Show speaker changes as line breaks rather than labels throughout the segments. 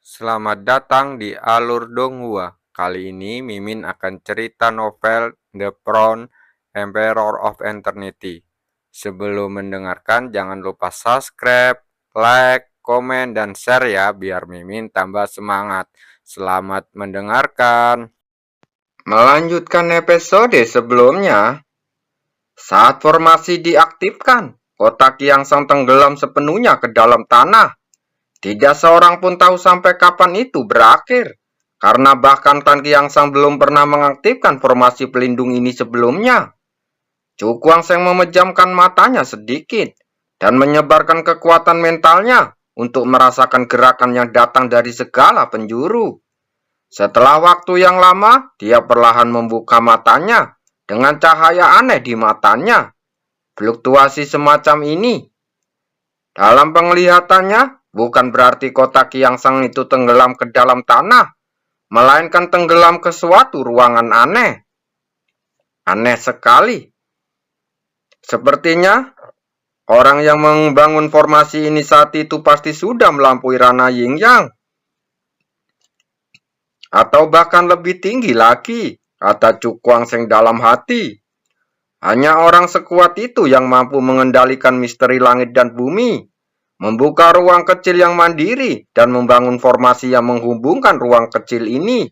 Selamat datang di Alur Donghua. Kali ini Mimin akan cerita novel The Crown Emperor of Eternity. Sebelum mendengarkan jangan lupa subscribe, like, komen, dan share ya biar Mimin tambah semangat. Selamat mendengarkan. Melanjutkan episode sebelumnya, saat formasi diaktifkan, kota Kiangsang tenggelam sepenuhnya ke dalam tanah. Tidak seorang pun tahu sampai kapan itu berakhir, karena bahkan Klan Kiangsang belum pernah mengaktifkan formasi pelindung ini sebelumnya. Chu Guangsheng memejamkan matanya sedikit dan menyebarkan kekuatan mentalnya untuk merasakan gerakan yang datang dari segala penjuru. Setelah waktu yang lama, dia perlahan membuka matanya dengan cahaya aneh di matanya. Fluktuasi semacam ini dalam penglihatannya bukan berarti kota Kiangsang itu tenggelam ke dalam tanah, melainkan tenggelam ke suatu ruangan aneh. Aneh sekali. Sepertinya orang yang membangun formasi ini saat itu pasti sudah melampaui ranah Yin Yang. Atau bahkan lebih tinggi lagi, kata Chu Guangsheng dalam hati. Hanya orang sekuat itu yang mampu mengendalikan misteri langit dan bumi, membuka ruang kecil yang mandiri, dan membangun formasi yang menghubungkan ruang kecil ini.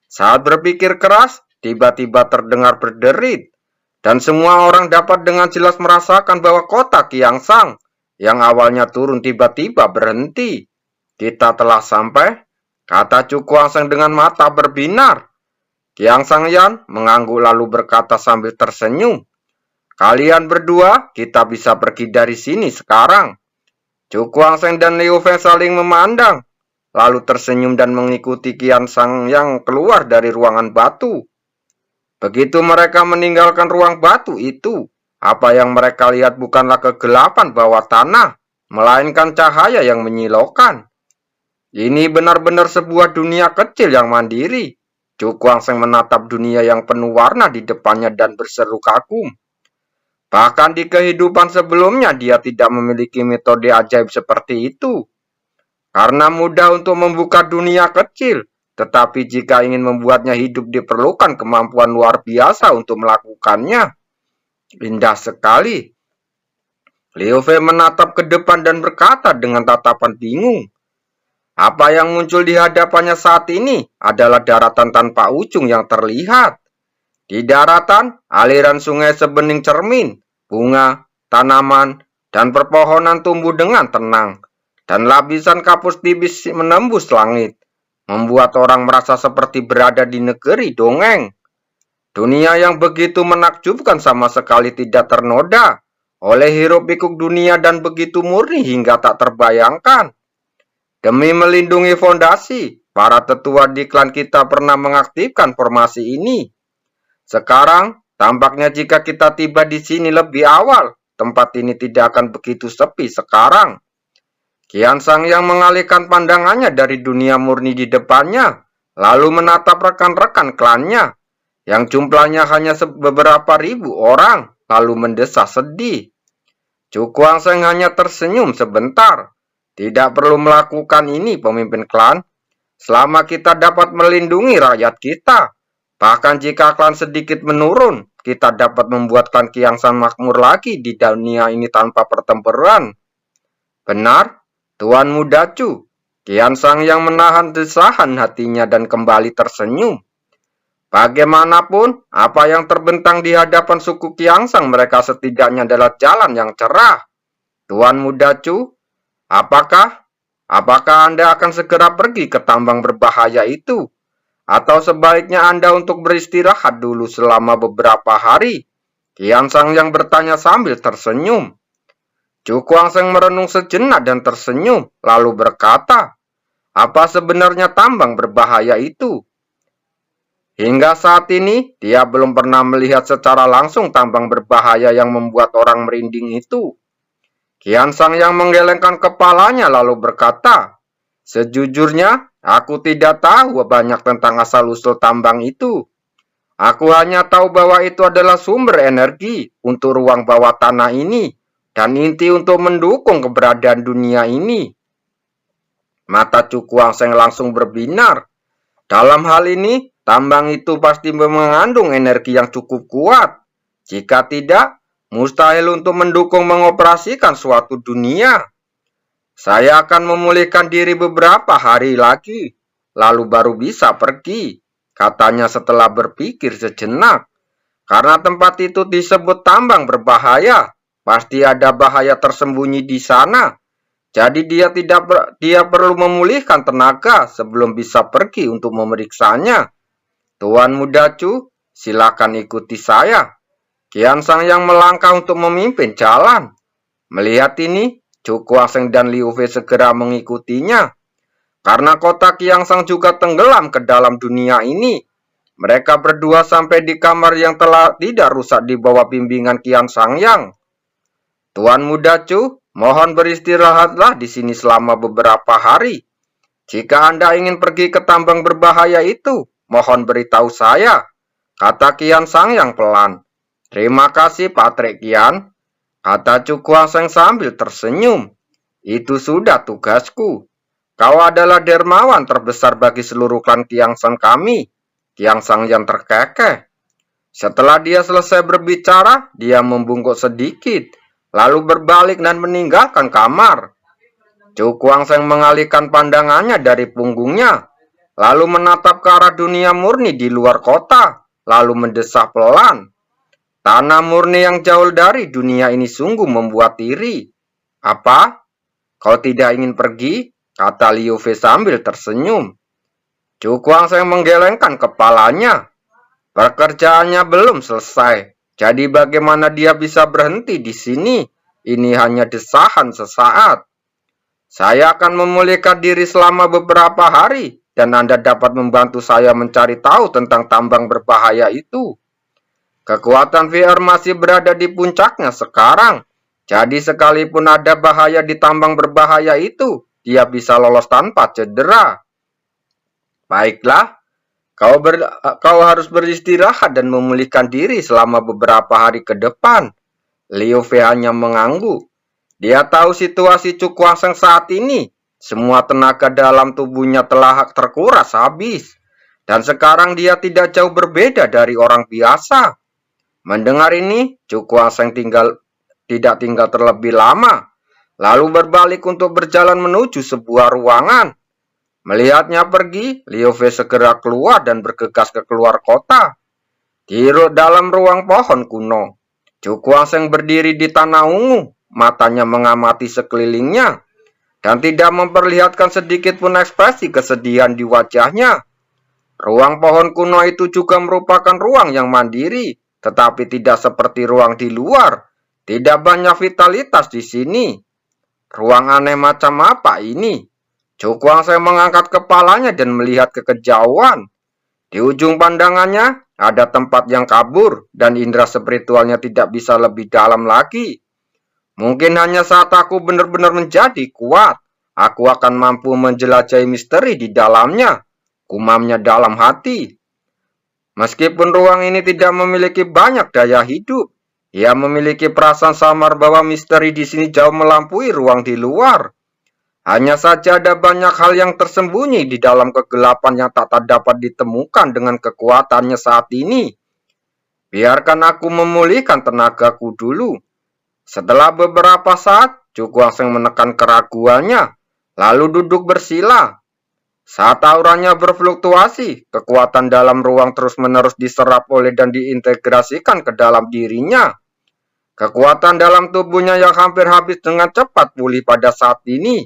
Saat berpikir keras, tiba-tiba terdengar berderit, dan semua orang dapat dengan jelas merasakan bahwa kota Kiangsang yang awalnya turun tiba-tiba berhenti. Kita telah sampai, kata Chu Guangsheng dengan mata berbinar. Kiangsang Yan mengangguk lalu berkata sambil tersenyum, kalian berdua, kita bisa pergi dari sini sekarang. Chu Guangsheng dan Liu Feng saling memandang, lalu tersenyum dan mengikuti Kiangsang yang keluar dari ruangan batu. Begitu mereka meninggalkan ruang batu itu, apa yang mereka lihat bukanlah kegelapan bawah tanah, melainkan cahaya yang menyilaukan. Ini benar-benar sebuah dunia kecil yang mandiri. Chu Guangsheng menatap dunia yang penuh warna di depannya dan berseru kagum. Bahkan di kehidupan sebelumnya dia tidak memiliki metode ajaib seperti itu. Karena mudah untuk membuka dunia kecil, tetapi jika ingin membuatnya hidup diperlukan kemampuan luar biasa untuk melakukannya. Indah sekali. Liu Fei menatap ke depan dan berkata dengan tatapan bingung. Apa yang muncul di hadapannya saat ini adalah daratan tanpa ujung yang terlihat. Di daratan, aliran sungai sebening cermin, bunga, tanaman, dan perpohonan tumbuh dengan tenang, dan lapisan kapus tipis menembus langit, membuat orang merasa seperti berada di negeri dongeng. Dunia yang begitu menakjubkan sama sekali tidak ternoda oleh hiruk-pikuk dunia dan begitu murni hingga tak terbayangkan. Demi melindungi fondasi, para tetua di klan kita pernah mengaktifkan formasi ini. Sekarang, tampaknya jika kita tiba di sini lebih awal, tempat ini tidak akan begitu sepi sekarang. Kiansang yang mengalihkan pandangannya dari dunia murni di depannya, lalu menatap rekan-rekan klannya, yang jumlahnya hanya beberapa ribu orang, lalu mendesah sedih. Chu Guangsheng hanya tersenyum sebentar. Tidak perlu melakukan ini, pemimpin klan. Selama kita dapat melindungi rakyat kita, bahkan jika klan sedikit menurun, kita dapat membuat klan Kiangsang makmur lagi di dunia ini tanpa pertempuran. Benar, Tuan Muda Chu. Kiangsang yang menahan desahan hatinya dan kembali tersenyum. Bagaimanapun, apa yang terbentang di hadapan suku Kiangsang mereka setidaknya adalah jalan yang cerah. Tuan Muda Chu, apakah Anda akan segera pergi ke tambang berbahaya itu? Atau sebaiknya Anda untuk beristirahat dulu selama beberapa hari? Kiansang yang bertanya sambil tersenyum. Chu Guangsheng merenung sejenak dan tersenyum, lalu berkata, apa sebenarnya tambang berbahaya itu? Hingga saat ini, dia belum pernah melihat secara langsung tambang berbahaya yang membuat orang merinding itu. Kiansang yang menggelengkan kepalanya lalu berkata, sejujurnya, aku tidak tahu banyak tentang asal-usul tambang itu. Aku hanya tahu bahwa itu adalah sumber energi untuk ruang bawah tanah ini, dan inti untuk mendukung keberadaan dunia ini. Mata Cukuang Seng langsung berbinar. Dalam hal ini, tambang itu pasti mengandung energi yang cukup kuat. Jika tidak, mustahil untuk mendukung mengoperasikan suatu dunia. Saya akan memulihkan diri beberapa hari lagi, lalu baru bisa pergi, katanya setelah berpikir sejenak. Karena tempat itu disebut tambang berbahaya, pasti ada bahaya tersembunyi di sana. Jadi dia perlu memulihkan tenaga sebelum bisa pergi untuk memeriksanya. Tuan Muda Chu, silakan ikuti saya. Qian Sang yang melangkah untuk memimpin jalan. Melihat ini, Chu Kuang dan Liu Fei segera mengikutinya. Karena kota Qian Sang juga tenggelam ke dalam dunia ini. Mereka berdua sampai di kamar yang telah tidak rusak di bawah bimbingan Qian Sang Yang. Tuan Muda Chu, mohon beristirahatlah di sini selama beberapa hari. Jika Anda ingin pergi ke tambang berbahaya itu, mohon beritahu saya, kata Qian Sang yang pelan. Terima kasih, Patrick Qian, kata Chu Kuang Seng sambil tersenyum. Itu sudah tugasku. Kau adalah dermawan terbesar bagi seluruh klan Qian Sang kami. Qian Sang yang terkekeh. Setelah dia selesai berbicara, dia membungkuk sedikit, lalu berbalik dan meninggalkan kamar. Chu Kuang Seng mengalihkan pandangannya dari punggungnya, lalu menatap ke arah dunia murni di luar kota, lalu mendesah pelan. Tanah murni yang jauh dari dunia ini sungguh membuat iri. Apa? Kau tidak ingin pergi? Kata Liu Fei sambil tersenyum. Chu Kuang Seng menggelengkan kepalanya. Pekerjaannya belum selesai, jadi bagaimana dia bisa berhenti di sini? Ini hanya desahan sesaat. Saya akan memulihkan diri selama beberapa hari, dan Anda dapat membantu saya mencari tahu tentang tambang berbahaya itu. Kekuatan VR masih berada di puncaknya sekarang, jadi sekalipun ada bahaya di tambang berbahaya itu, dia bisa lolos tanpa cedera. Baiklah, kau harus beristirahat dan memulihkan diri selama beberapa hari ke depan. Liu Fei hanya mengangguk. Dia tahu situasi Chu Kuang Seng saat ini. Semua tenaga dalam tubuhnya telah terkuras habis. Dan sekarang dia tidak jauh berbeda dari orang biasa. Mendengar ini, Chu Kuang Seng tidak tinggal terlebih lama. Lalu berbalik untuk berjalan menuju sebuah ruangan. Melihatnya pergi, Liu Fei segera keluar dan bergegas ke keluar kota. Di dalam ruang pohon kuno, Chu Kuang Seng berdiri di tanah ungu. Matanya mengamati sekelilingnya, dan tidak memperlihatkan sedikit pun ekspresi kesedihan di wajahnya. Ruang pohon kuno itu juga merupakan ruang yang mandiri, tetapi tidak seperti ruang di luar. Tidak banyak vitalitas di sini. Ruang aneh macam apa ini? Chu Kuang Seng mengangkat kepalanya dan melihat ke kejauhan. Di ujung pandangannya, ada tempat yang kabur, dan indera spiritualnya tidak bisa lebih dalam lagi. Mungkin hanya saat aku benar-benar menjadi kuat, aku akan mampu menjelajahi misteri di dalamnya, gumamnya dalam hati. Meskipun ruang ini tidak memiliki banyak daya hidup, ia memiliki perasaan samar bahwa misteri di sini jauh melampaui ruang di luar. Hanya saja ada banyak hal yang tersembunyi di dalam kegelapan yang tak dapat ditemukan dengan kekuatannya saat ini. Biarkan aku memulihkan tenagaku dulu. Setelah beberapa saat, Chu Kuang Seng menekan keraguannya, lalu duduk bersila. Saat auranya berfluktuasi, kekuatan dalam ruang terus-menerus diserap oleh dan diintegrasikan ke dalam dirinya. Kekuatan dalam tubuhnya yang hampir habis dengan cepat pulih pada saat ini.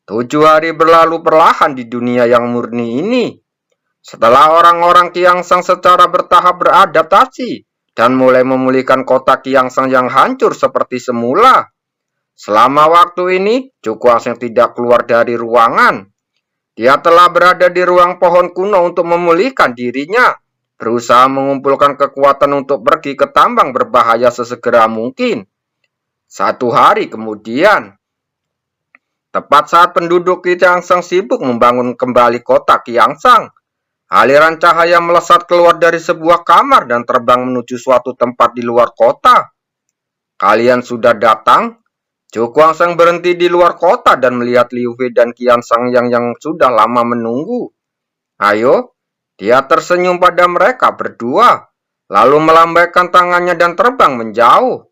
7 hari berlalu perlahan di dunia yang murni ini. Setelah orang-orang Qian Sang secara bertahap beradaptasi, dan mulai memulihkan kota Qian Sang yang hancur seperti semula. Selama waktu ini, Chu Kuang Seng tidak keluar dari ruangan. Dia telah berada di ruang pohon kuno untuk memulihkan dirinya, berusaha mengumpulkan kekuatan untuk pergi ke tambang berbahaya sesegera mungkin. 1 hari kemudian, tepat saat penduduk Qian Sang sibuk membangun kembali kota Qian Sang, aliran cahaya melesat keluar dari sebuah kamar dan terbang menuju suatu tempat di luar kota. Kalian sudah datang? Chu Kuangseng berhenti di luar kota dan melihat Liu Fei dan Qian Sangyang yang sudah lama menunggu. Ayo, dia tersenyum pada mereka berdua, lalu melambaikan tangannya dan terbang menjauh.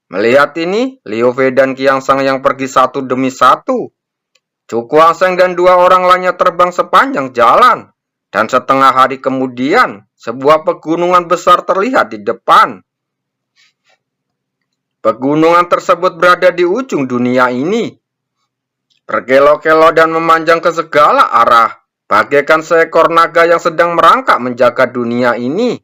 Melihat ini, Liu Fei dan Qian Sangyang pergi satu demi satu. Chu Kuangseng dan dua orang lainnya terbang sepanjang jalan, dan setengah hari kemudian, sebuah pegunungan besar terlihat di depan. Pegunungan tersebut berada di ujung dunia ini, berkelok-kelok dan memanjang ke segala arah, bagaikan seekor naga yang sedang merangkak menjaga dunia ini.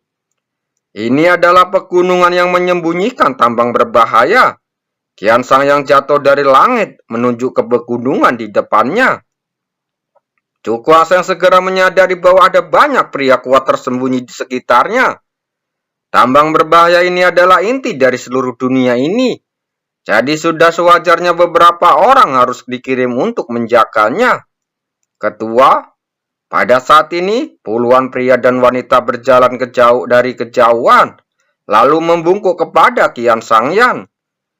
Ini adalah pegunungan yang menyembunyikan tambang berbahaya. Qian Sangyang jatuh dari langit menuju ke pegunungan di depannya. Chu Kuangseng segera menyadari bahwa ada banyak pria kuat tersembunyi di sekitarnya. Tambang berbahaya ini adalah inti dari seluruh dunia ini. Jadi sudah sewajarnya beberapa orang harus dikirim untuk menjaganya. Ketua, pada saat ini puluhan pria dan wanita berjalan dari kejauhan, lalu membungkuk kepada Qian Sangyang.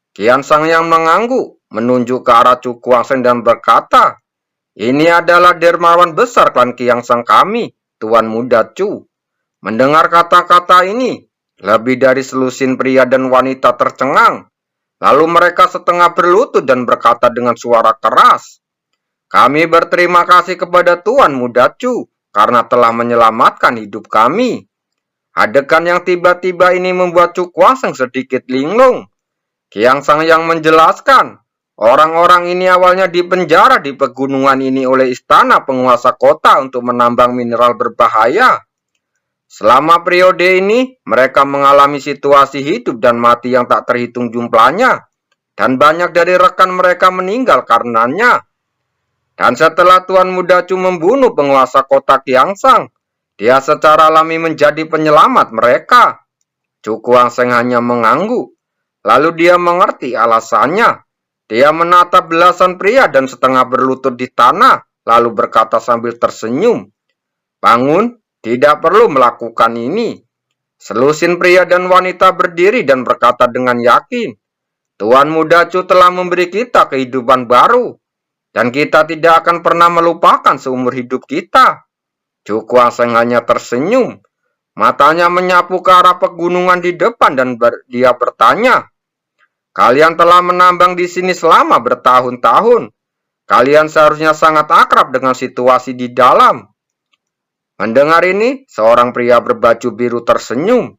Qian Sangyang mengangguk, menunjuk ke arah Chu Kuangseng dan berkata, "Ini adalah dermawan besar klan Qiansang kami, Tuan Muda Chu." Mendengar kata-kata ini, lebih dari selusin pria dan wanita tercengang. Lalu mereka setengah berlutut dan berkata dengan suara keras, "Kami berterima kasih kepada Tuan Muda Chu karena telah menyelamatkan hidup kami." Adegan yang tiba-tiba ini membuat Chu Kuangseng sedikit linglung. Qian Sangyang menjelaskan, orang-orang ini awalnya dipenjara di pegunungan ini oleh istana penguasa kota untuk menambang mineral berbahaya. Selama periode ini, mereka mengalami situasi hidup dan mati yang tak terhitung jumlahnya, dan banyak dari rekan mereka meninggal karenanya. Dan setelah Tuan Muda Chu membunuh penguasa kota Qiansang, dia secara alami menjadi penyelamat mereka. Chu Kuangseng hanya mengangguk, lalu dia mengerti alasannya. Dia menatap belasan pria dan setengah berlutut di tanah, lalu berkata sambil tersenyum, "Bangun. Tidak perlu melakukan ini." Selusin pria dan wanita berdiri dan berkata dengan yakin, "Tuan Muda Chu telah memberi kita kehidupan baru, dan kita tidak akan pernah melupakan seumur hidup kita." Chu Kuangseng hanya tersenyum. Matanya menyapu ke arah pegunungan di depan dan dia bertanya, "Kalian telah menambang di sini selama bertahun-tahun. Kalian seharusnya sangat akrab dengan situasi di dalam." Mendengar ini, seorang pria berbaju biru tersenyum.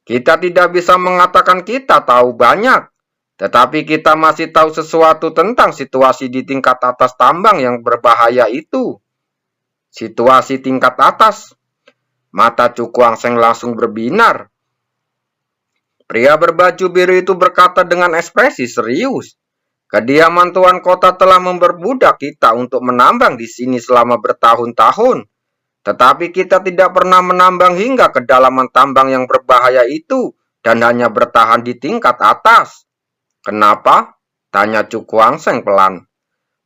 "Kita tidak bisa mengatakan kita tahu banyak, tetapi kita masih tahu sesuatu tentang situasi di tingkat atas tambang yang berbahaya itu." Situasi tingkat atas? Mata Chu Kuangseng langsung berbinar. Pria berbaju biru itu berkata dengan ekspresi serius, "Kediaman Tuan Kota telah memperbudak kita untuk menambang di sini selama bertahun-tahun. Tetapi kita tidak pernah menambang hingga kedalaman tambang yang berbahaya itu dan hanya bertahan di tingkat atas." "Kenapa?" tanya Chu Kuangseng pelan.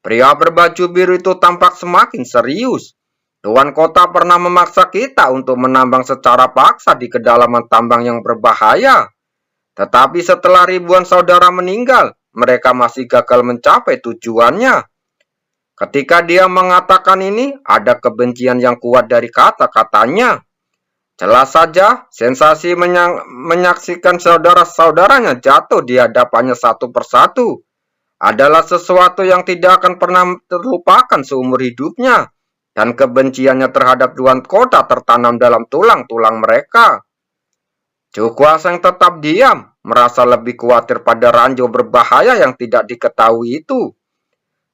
Pria berbaju biru itu tampak semakin serius. "Tuan Kota pernah memaksa kita untuk menambang secara paksa di kedalaman tambang yang berbahaya. Tetapi setelah ribuan saudara meninggal, mereka masih gagal mencapai tujuannya." Ketika dia mengatakan ini, ada kebencian yang kuat dari kata-katanya. Jelas saja, sensasi menyaksikan saudara-saudaranya jatuh di hadapannya satu persatu adalah sesuatu yang tidak akan pernah terlupakan seumur hidupnya, dan kebenciannya terhadap Tuan Kota tertanam dalam tulang-tulang mereka. Chu Kuangseng tetap diam, merasa lebih khawatir pada ranjau berbahaya yang tidak diketahui itu.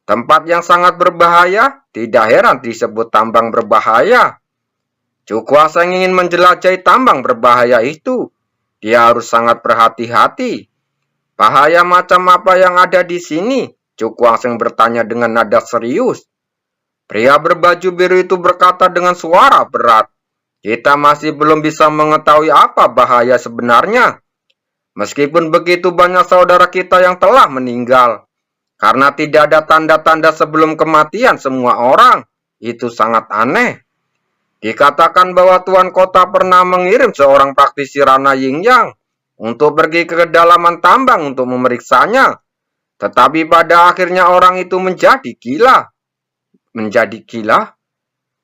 Tempat yang sangat berbahaya, tidak heran disebut tambang berbahaya. Chu Kuangseng ingin menjelajahi tambang berbahaya itu. Dia harus sangat berhati-hati. "Bahaya macam apa yang ada di sini?" Chu Kuangseng bertanya dengan nada serius. Pria berbaju biru itu berkata dengan suara berat, "Kita masih belum bisa mengetahui apa bahaya sebenarnya. Meskipun begitu banyak saudara kita yang telah meninggal. Karena tidak ada tanda-tanda sebelum kematian semua orang. Itu sangat aneh. Dikatakan bahwa Tuan Kota pernah mengirim seorang praktisi Rana Yingyang untuk pergi ke kedalaman tambang untuk memeriksanya. Tetapi pada akhirnya orang itu menjadi gila. Menjadi gila?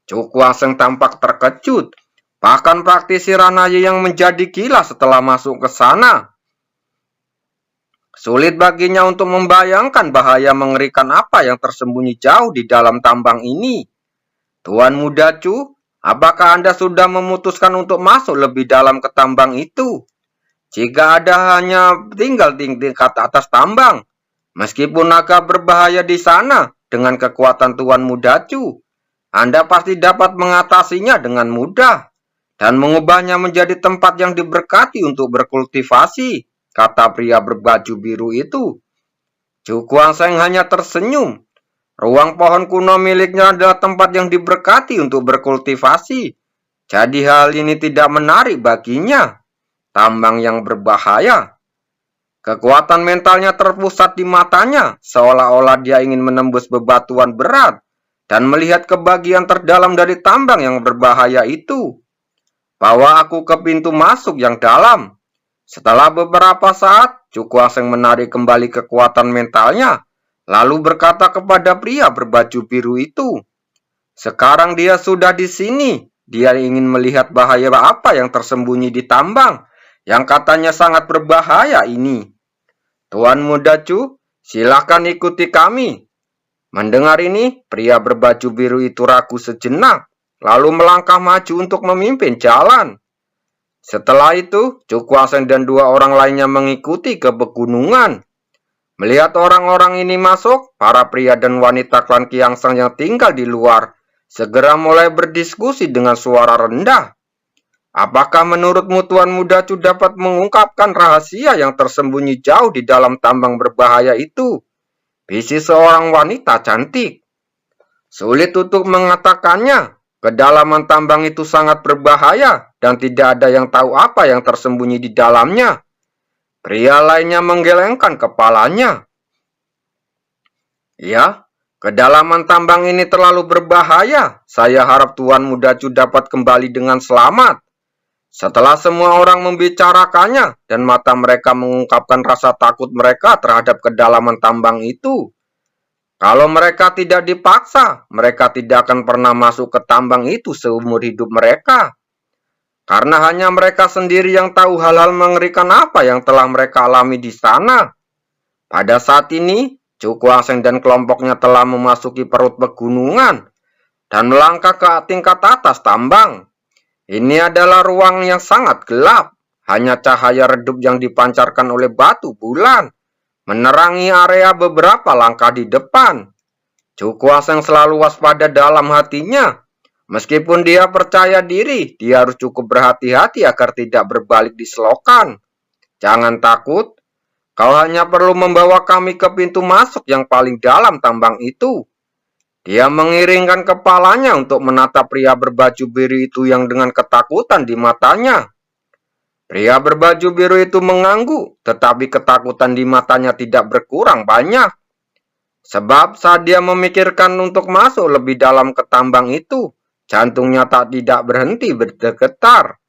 Cu Kuang tampak terkejut. Bahkan praktisi Ranaya yang menjadi gila setelah masuk ke sana. Sulit baginya untuk membayangkan bahaya mengerikan apa yang tersembunyi jauh di dalam tambang ini. Tuan Muda Chu, apakah Anda sudah memutuskan untuk masuk lebih dalam ke tambang itu? Jika Anda hanya tinggal di tingkat atas tambang, meskipun agak berbahaya di sana dengan kekuatan Tuan Muda Chu, Anda pasti dapat mengatasinya dengan mudah dan mengubahnya menjadi tempat yang diberkati untuk berkultivasi, kata pria berbaju biru itu. Cu Kuang hanya tersenyum. Ruang pohon kuno miliknya adalah tempat yang diberkati untuk berkultivasi. Jadi hal ini tidak menarik baginya. Tambang yang berbahaya. Kekuatan mentalnya terpusat di matanya, seolah-olah dia ingin menembus bebatuan berat dan melihat kebahagiaan terdalam dari tambang yang berbahaya itu. Bawa aku ke pintu masuk yang dalam. Setelah beberapa saat, Cu Kuang menarik kembali kekuatan mentalnya, lalu berkata kepada pria berbaju biru itu, "Sekarang dia sudah di sini. Dia ingin melihat bahaya apa yang tersembunyi di tambang, yang katanya sangat berbahaya ini. Tuan Muda Chu, silakan ikuti kami." Mendengar ini, pria berbaju biru itu ragu sejenak, lalu melangkah maju untuk memimpin jalan. Setelah itu, Cu Kuang dan dua orang lainnya mengikuti ke pegunungan. Melihat orang-orang ini masuk, para pria dan wanita klan Qiangshan yang tinggal di luar segera mulai berdiskusi dengan suara rendah. Apakah menurutmu Tuan Muda Chu dapat mengungkapkan rahasia yang tersembunyi jauh di dalam tambang berbahaya itu? Bisik seorang wanita cantik. Sulit untuk mengatakannya. Kedalaman tambang itu sangat berbahaya dan tidak ada yang tahu apa yang tersembunyi di dalamnya. Pria lainnya menggelengkan kepalanya. Ya, kedalaman tambang ini terlalu berbahaya. Saya harap Tuan Muda Chu dapat kembali dengan selamat. Setelah semua orang membicarakannya dan mata mereka mengungkapkan rasa takut mereka terhadap kedalaman tambang itu. Kalau mereka tidak dipaksa, mereka tidak akan pernah masuk ke tambang itu seumur hidup mereka. Karena hanya mereka sendiri yang tahu hal-hal mengerikan apa yang telah mereka alami di sana. Pada saat ini, Cu Kuang dan kelompoknya telah memasuki perut pegunungan dan melangkah ke tingkat atas tambang. Ini adalah ruang yang sangat gelap. Hanya cahaya redup yang dipancarkan oleh batu bulan menerangi area beberapa langkah di depan. Cu Kuang selalu waspada dalam hatinya. Meskipun dia percaya diri, dia harus cukup berhati-hati agar tidak berbalik di selokan. Jangan takut, kau hanya perlu membawa kami ke pintu masuk yang paling dalam tambang itu. Dia mengiringkan kepalanya untuk menatap pria berbaju biru itu yang dengan ketakutan di matanya. Pria berbaju biru itu mengangguk, tetapi ketakutan di matanya tidak berkurang banyak. Sebab saat dia memikirkan untuk masuk lebih dalam ke tambang itu, jantungnya tidak berhenti bergetar.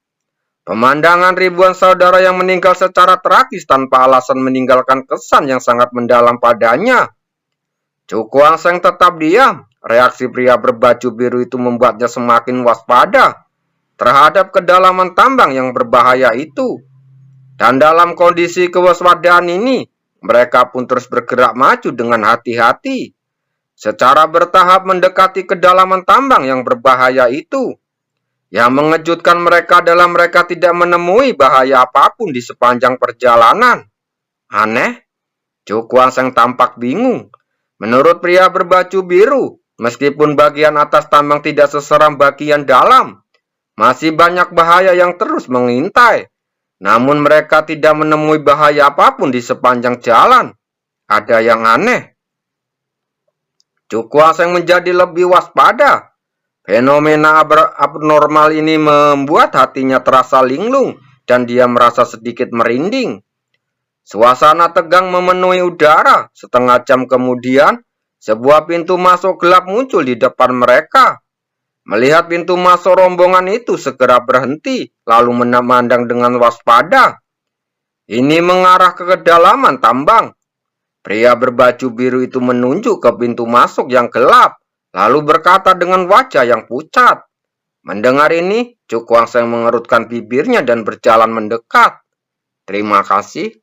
Pemandangan ribuan saudara yang meninggal secara tragis tanpa alasan meninggalkan kesan yang sangat mendalam padanya. Cu Kuang tetap diam. Reaksi pria berbaju biru itu membuatnya semakin waspada terhadap kedalaman tambang yang berbahaya itu. Dan dalam kondisi kewaspadaan ini, mereka pun terus bergerak maju dengan hati-hati. Secara bertahap mendekati kedalaman tambang yang berbahaya itu. Yang mengejutkan mereka adalah mereka tidak menemui bahaya apapun di sepanjang perjalanan. Aneh, Cu Kuang tampak bingung. Menurut pria berbaju biru, meskipun bagian atas tambang tidak seseram bagian dalam, masih banyak bahaya yang terus mengintai. Namun mereka tidak menemui bahaya apapun di sepanjang jalan. Ada yang aneh. Cu Kuang menjadi lebih waspada. Fenomena abnormal ini membuat hatinya terasa linglung dan dia merasa sedikit merinding. Suasana tegang memenuhi udara. Setengah jam kemudian, sebuah pintu masuk gelap muncul di depan mereka. Melihat pintu masuk, rombongan itu segera berhenti, lalu memandang dengan waspada. Ini mengarah ke kedalaman tambang. Pria berbaju biru itu menunjuk ke pintu masuk yang gelap, lalu berkata dengan wajah yang pucat. Mendengar ini, Cuk Wangseng mengerutkan bibirnya dan berjalan mendekat. Terima kasih,